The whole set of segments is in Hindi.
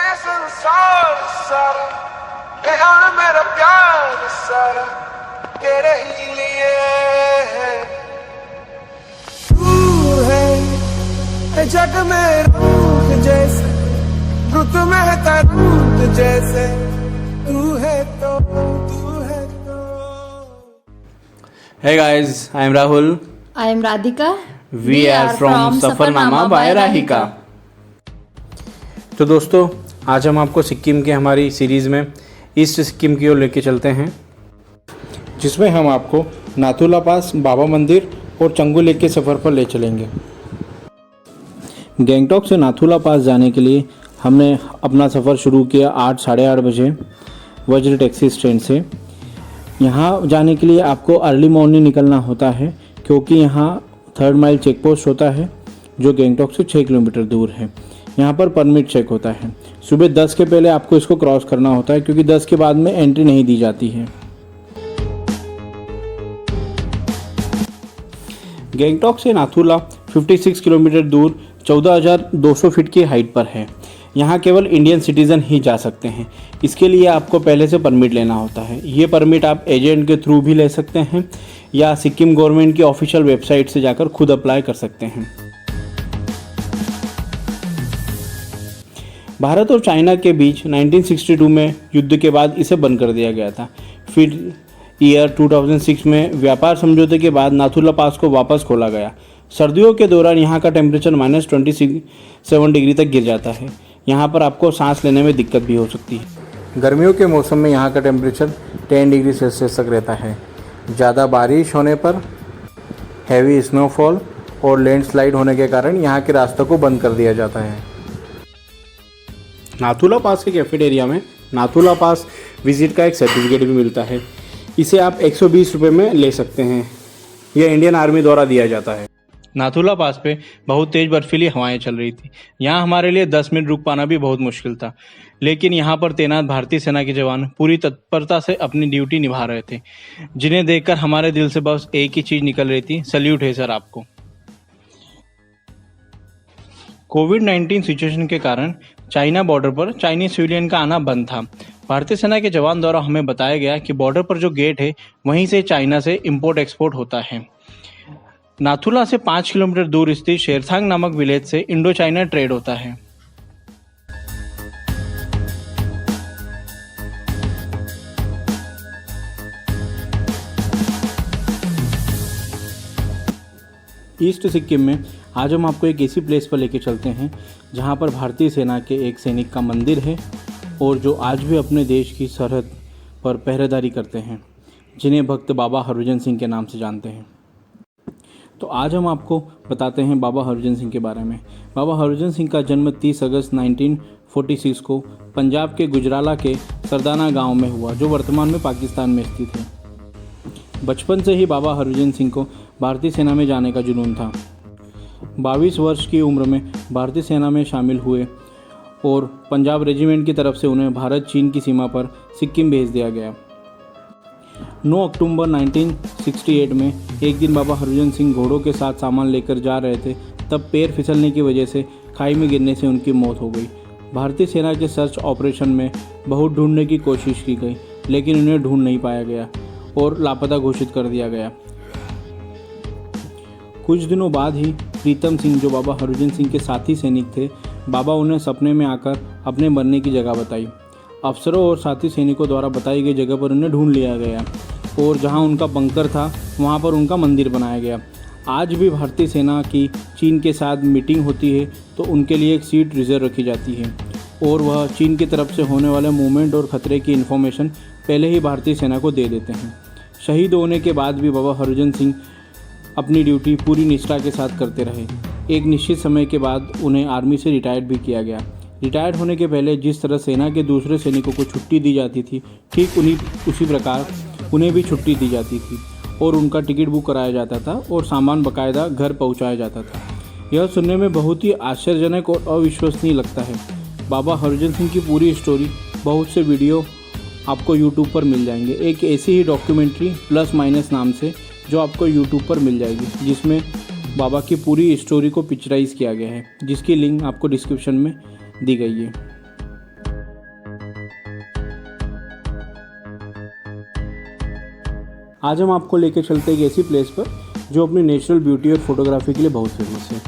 ये संसार सारा ध्यान मेरा प्यार सारा तेरे ही लिए है। तू है जग में रूप जैसे रुत में तरंग जैसे तू है तो Hey guys, I am Rahul. I am Radhika. We are from Safarnama by Radhika. तो दोस्तों, आज हम आपको सिक्किम की हमारी सीरीज़ में ईस्ट सिक्किम की ओर लेके चलते हैं, जिसमें हम आपको नाथुला पास, बाबा मंदिर और चंगू लेक के सफ़र पर ले चलेंगे। गैंगटॉक से नाथुला पास जाने के लिए हमने अपना सफ़र शुरू किया 8 साढ़े 8 बजे वज्र टैक्सी स्टैंड से। यहाँ जाने के लिए आपको अर्ली मॉर्निंग निकलना होता है, क्योंकि यहाँ 3rd माइल चेक पोस्ट होता है जो गैंगटॉक से 6 किलोमीटर दूर है। यहाँ पर परमिट चेक होता है। सुबह 10 के पहले आपको इसको क्रॉस करना होता है, क्योंकि 10 के बाद में एंट्री नहीं दी जाती है। गैंगटॉक से नाथुला 56 किलोमीटर दूर 14,200 फीट की हाइट पर है। यहाँ केवल इंडियन सिटीज़न ही जा सकते हैं। इसके लिए आपको पहले से परमिट लेना होता है। ये परमिट आप एजेंट के थ्रू भी ले सकते हैं या सिक्किम गवर्नमेंट की ऑफिशियल वेबसाइट से जाकर खुद अप्लाई कर सकते हैं। भारत और चाइना के बीच 1962 में युद्ध के बाद इसे बंद कर दिया गया था। फिर ईयर 2006 में व्यापार समझौते के बाद नाथुला पास को वापस खोला गया। सर्दियों के दौरान यहाँ का टेम्परेचर -27 डिग्री तक गिर जाता है। यहाँ पर आपको सांस लेने में दिक्कत भी हो सकती है। गर्मियों के मौसम में यहाँ का टेम्परेचर 10 डिग्री सेल्सियस तक रहता है। ज़्यादा बारिश होने पर, हैवी स्नोफॉल और लैंडस्लाइड होने के कारण यहाँ के रास्तों को बंद कर दिया जाता है। नाथुला पास के कैफेटेरिया में नाथुला पास विजिट का एक सर्टिफिकेट भी मिलता है। इसे आप 120 रुपये में ले सकते हैं। यह इंडियन आर्मी द्वारा दिया जाता है। नाथुला पास पे बहुत तेज़ बर्फीली हवाएं चल रही थी। यहाँ हमारे लिए 10 मिनट रुक पाना भी बहुत मुश्किल था, लेकिन यहाँ पर तैनात भारतीय सेना के जवान पूरी तत्परता से अपनी ड्यूटी निभा रहे थे, जिन्हें देखकर हमारे दिल से बस एक ही चीज़ निकल रही थी, सल्यूट है सर आपको। कोविड-19 सिचुएशन के कारण चाइना बॉर्डर पर चाइनीज सिविलियन का आना बंद था। भारतीय सेना के जवान द्वारा हमें बताया गया कि बॉर्डर पर जो गेट है वहीं से चाइना से इंपोर्ट एक्सपोर्ट होता है। नाथुला से 5 किलोमीटर दूर स्थित शेरथांग नामक विलेज से इंडो चाइना ट्रेड होता है। ईस्ट सिक्किम में आज हम आपको एक ऐसी प्लेस पर लेके चलते हैं जहां पर भारतीय सेना के एक सैनिक का मंदिर है और जो आज भी अपने देश की सरहद पर पहरेदारी करते हैं, जिन्हें भक्त बाबा हरभजन सिंह के नाम से जानते हैं। तो आज हम आपको बताते हैं बाबा हरभजन सिंह के बारे में। बाबा हरभजन सिंह का जन्म 30 अगस्त 1946 को पंजाब के गुजराला के सरदाना गांव में हुआ, जो वर्तमान में पाकिस्तान में स्थित है। बचपन से ही बाबा हरभजन सिंह को भारतीय सेना में जाने का जुनून था। 22 वर्ष की उम्र में भारतीय सेना में शामिल हुए और पंजाब रेजिमेंट की तरफ से उन्हें भारत चीन की सीमा पर सिक्किम भेज दिया गया। 9 अक्टूबर 1968 में एक दिन बाबा हरभजन सिंह घोड़ों के साथ सामान लेकर जा रहे थे, तब पैर फिसलने की वजह से खाई में गिरने से उनकी मौत हो गई। भारतीय सेना के सर्च ऑपरेशन में बहुत ढूंढने की कोशिश की गई, लेकिन उन्हें ढूंढ नहीं पाया गया और लापता घोषित कर दिया गया। कुछ दिनों बाद ही प्रीतम सिंह, जो बाबा हरभजन सिंह के साथी सैनिक थे, बाबा उन्हें सपने में आकर अपने मरने की जगह बताई। अफसरों और साथी सैनिकों द्वारा बताई गई जगह पर उन्हें ढूंढ लिया गया और जहां उनका बंकर था वहां पर उनका मंदिर बनाया गया। आज भी भारतीय सेना की चीन के साथ मीटिंग होती है तो उनके लिए एक सीट रिजर्व रखी जाती है और वह चीन की तरफ से होने वाले मूवमेंट और ख़तरे की इन्फॉर्मेशन पहले ही भारतीय सेना को दे देते हैं। शहीद होने के बाद भी बाबा हरभजन सिंह अपनी ड्यूटी पूरी निष्ठा के साथ करते रहे। एक निश्चित समय के बाद उन्हें आर्मी से रिटायर्ड भी किया गया। रिटायर्ड होने के पहले जिस तरह सेना के दूसरे सैनिकों को छुट्टी दी जाती थी, ठीक उसी प्रकार उन्हें भी छुट्टी दी जाती थी और उनका टिकट बुक कराया जाता था और सामान बाकायदा घर पहुंचाया जाता था। यह सुनने में बहुत ही आश्चर्यजनक और अविश्वसनीय लगता है। बाबा हरभजन सिंह की पूरी स्टोरी, बहुत से वीडियो आपको यूट्यूब पर मिल जाएंगे। एक ऐसी ही डॉक्यूमेंट्री प्लस माइनस नाम से जो आपको यूट्यूब पर मिल जाएगी, जिसमें बाबा की पूरी स्टोरी को पिक्चराइज किया गया है, जिसकी लिंक आपको डिस्क्रिप्शन में दी गई है। आज हम आपको लेकर चलते हैं एक ऐसी प्लेस पर जो अपनी नेचुरल ब्यूटी और फोटोग्राफी के लिए बहुत फेमस है।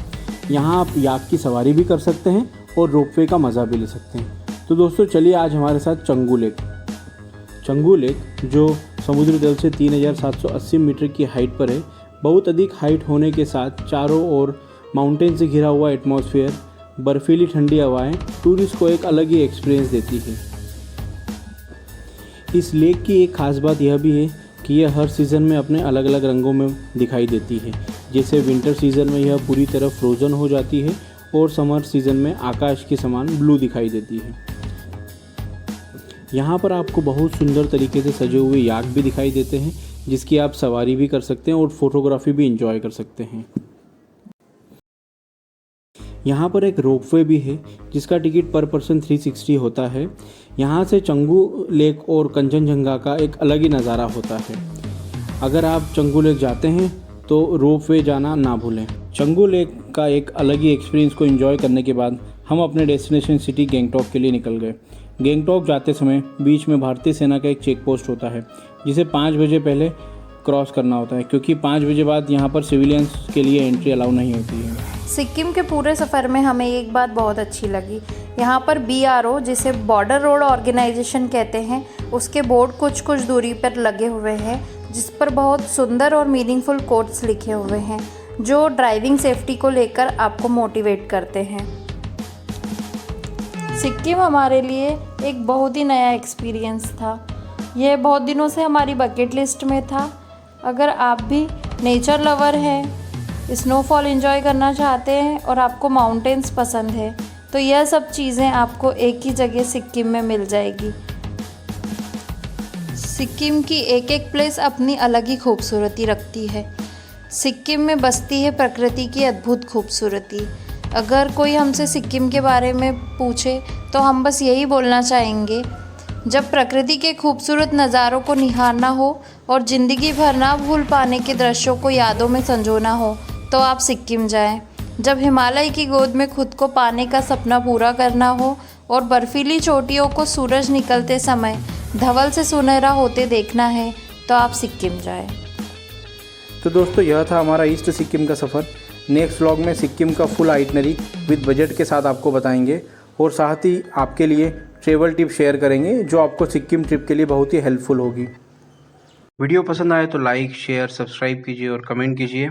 यहाँ आप याक की सवारी भी कर सकते हैं और रोपवे का मज़ा भी ले सकते हैं। तो दोस्तों चलिए आज हमारे साथ चंगू लेक जो समुद्री तल से 3780 मीटर की हाइट पर है, बहुत अधिक हाइट होने के साथ चारों ओर माउंटेन से घिरा हुआ एटमॉस्फेयर, बर्फीली ठंडी हवाएं टूरिस्ट को एक अलग ही एक्सपीरियंस देती है। इस लेक की एक ख़ास बात यह भी है कि यह हर सीज़न में अपने अलग अलग रंगों में दिखाई देती है। जैसे विंटर सीज़न में यह पूरी तरह फ्रोज़न हो जाती है और समर सीज़न में आकाश के समान ब्लू दिखाई देती है। यहाँ पर आपको बहुत सुंदर तरीके से सजे हुए याक भी दिखाई देते हैं, जिसकी आप सवारी भी कर सकते हैं और फोटोग्राफी भी इंजॉय कर सकते हैं। यहाँ पर एक रोपवे भी है जिसका टिकट पर पर्सन 360 होता है। यहाँ से चंगू लेक और कंचनजंगा का एक अलग ही नज़ारा होता है। अगर आप चंगू लेक जाते हैं तो रोपवे जाना ना भूलें। चंगू लेक का एक अलग ही एक्सपीरियंस को एंजॉय करने के बाद हम अपने डेस्टिनेशन सिटी गैंगटॉक के लिए निकल गए। गैंगटॉक जाते समय बीच में भारतीय सेना का एक चेक पोस्ट होता है जिसे 5 बजे पहले क्रॉस करना होता है, क्योंकि 5 बजे बाद यहाँ पर सिविलियंस के लिए एंट्री अलाउ नहीं होती है। सिक्किम के पूरे सफ़र में हमें एक बात बहुत अच्छी लगी। यहाँ पर BRO, जिसे बॉर्डर रोड ऑर्गेनाइजेशन कहते हैं, उसके बोर्ड कुछ कुछ दूरी पर लगे हुए हैं जिस पर बहुत सुंदर और मीनिंगफुल कोट्स लिखे हुए हैं जो ड्राइविंग सेफ्टी को लेकर आपको मोटिवेट करते हैं। सिक्किम हमारे लिए एक बहुत ही नया एक्सपीरियंस था। यह बहुत दिनों से हमारी बकेट लिस्ट में था। अगर आप भी नेचर लवर हैं, स्नोफॉल एंजॉय करना चाहते हैं और आपको माउंटेन्स पसंद है तो यह सब चीज़ें आपको एक ही जगह सिक्किम में मिल जाएगी। सिक्किम की एक एक प्लेस अपनी अलग ही खूबसूरती रखती है। सिक्किम में बसती है प्रकृति की अद्भुत खूबसूरती। अगर कोई हमसे सिक्किम के बारे में पूछे तो हम बस यही बोलना चाहेंगे, जब प्रकृति के खूबसूरत नज़ारों को निहारना हो और ज़िंदगी भर ना भूल पाने के दृश्यों को यादों में संजोना हो तो आप सिक्किम जाएं। जब हिमालय की गोद में खुद को पाने का सपना पूरा करना हो और बर्फीली चोटियों को सूरज निकलते समय धवल से सुनहरा होते देखना है तो आप सिक्किम जाएं। तो दोस्तों यह था हमारा ईस्ट सिक्किम का सफ़र। नेक्स्ट व्लॉग में सिक्किम का फुल आइटनरी विद बजट के साथ आपको बताएंगे और साथ ही आपके लिए ट्रैवल टिप शेयर करेंगे जो आपको सिक्किम ट्रिप के लिए बहुत ही हेल्पफुल होगी। वीडियो पसंद आए तो लाइक, शेयर, सब्सक्राइब कीजिए और कमेंट कीजिए।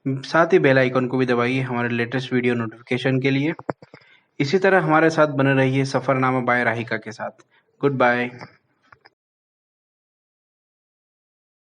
साथ ही बेल आइकन को भी दबाइए हमारे लेटेस्ट वीडियो नोटिफिकेशन के लिए। इसी तरह हमारे साथ बने रहिए सफ़रनामा बाय राहिका के साथ। Good bye.